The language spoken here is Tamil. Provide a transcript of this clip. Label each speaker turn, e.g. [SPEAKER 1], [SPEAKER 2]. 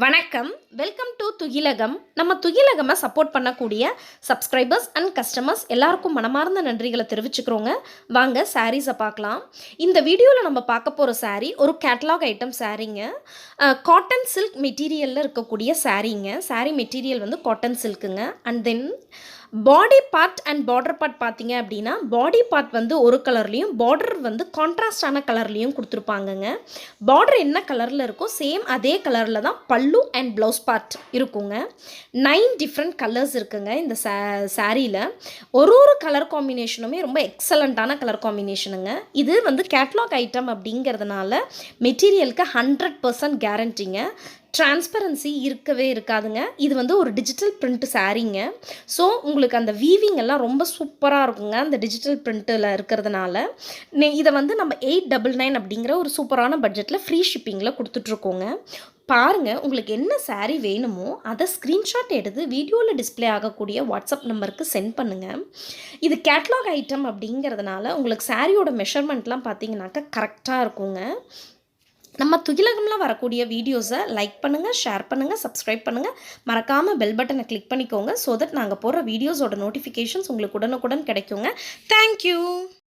[SPEAKER 1] வணக்கம். Welcome to Thugilagam. நம்ம துகிலகமை சப்போர்ட் பண்ணக்கூடிய சப்ஸ்கிரைபர்ஸ் அண்ட் கஸ்டமர்ஸ் எல்லாருக்கும் மனமார்ந்த நன்றிகளை தெரிவிச்சுக்கிறோங்க. வாங்க சாரீஸை பார்க்கலாம். இந்த வீடியோவில் நம்ம பார்க்க போகிற சாரீ ஒரு கேட்லாக் ஐட்டம் சாரீங்க. காட்டன் சில்க் மெட்டீரியலில் இருக்கக்கூடிய சாரீங்க. சாரீ மெட்டீரியல் வந்து காட்டன் சில்க்குங்க. And then body part and border part பார்த்தீங்க அப்படின்னா, பாடி பார்ட் வந்து ஒரு கலர்லேயும், பார்டர் வந்து கான்ட்ராஸ்டான கலர்லேயும் கொடுத்துருப்பாங்கங்க. பார்டர் என்ன கலரில் இருக்கோ சேம் அதே கலரில் தான் பல்லு அண்ட் ப்ளவுஸ் பார்ட் இருக்குங்க. 9 டிஃப்ரெண்ட் கலர்ஸ் இருக்குங்க இந்த சாரியில். ஒரு கலர் காம்பினேஷனுமே ரொம்ப எக்ஸலண்ட்டான கலர் காம்பினேஷனுங்க. இது வந்து கேட்லாக் ஐட்டம் அப்படிங்கிறதுனால மெட்டீரியலுக்கு 100% கேரண்டிங்க. டிரான்ஸ்பரன்சி இருக்கவே இருக்காதுங்க. இது வந்து ஒரு டிஜிட்டல் பிரிண்ட் சாரீங்க. ஸோ உங்களுக்கு அந்த வீவிங் எல்லாம் ரொம்ப சூப்பராக இருக்குங்க அந்த டிஜிட்டல் பிரிண்ட்டில் இருக்கிறதுனால. இதை வந்து நம்ம 899 அப்படிங்கிற ஒரு சூப்பரான பட்ஜெட்டில் ஃப்ரீ ஷிப்பிங்கில் கொடுத்துட்ருக்கோங்க. பாருங்கள், உங்களுக்கு என்ன சாரீ வேணுமோ அதை ஸ்க்ரீன்ஷாட் எடுத்து வீடியோவில் டிஸ்பிளே ஆகக்கூடிய வாட்ஸ்அப் நம்பருக்கு சென்ட் பண்ணுங்கள். இது கேட்லாக் ஐட்டம் அப்படிங்கிறதுனால உங்களுக்கு சாரியோட மெஷர்மெண்ட்லாம் பார்த்தீங்கன்னாக்கா கரெக்டாக இருக்குங்க. நம்ம துகிலகமில் வரக்கூடிய வீடியோஸை லைக் பண்ணுங்கள், ஷேர் பண்ணுங்கள், சப்ஸ்கிரைப் பண்ணுங்கள். மறக்காமல் பெல் பட்டனை கிளிக் பண்ணிக்கோங்க. ஸோ தட் நாங்கள் போடுற வீடியோஸோட நோட்டிஃபிகேஷன்ஸ் உங்களுக்கு உடனுக்குடன் கிடைக்குங்க. தேங்க்யூ.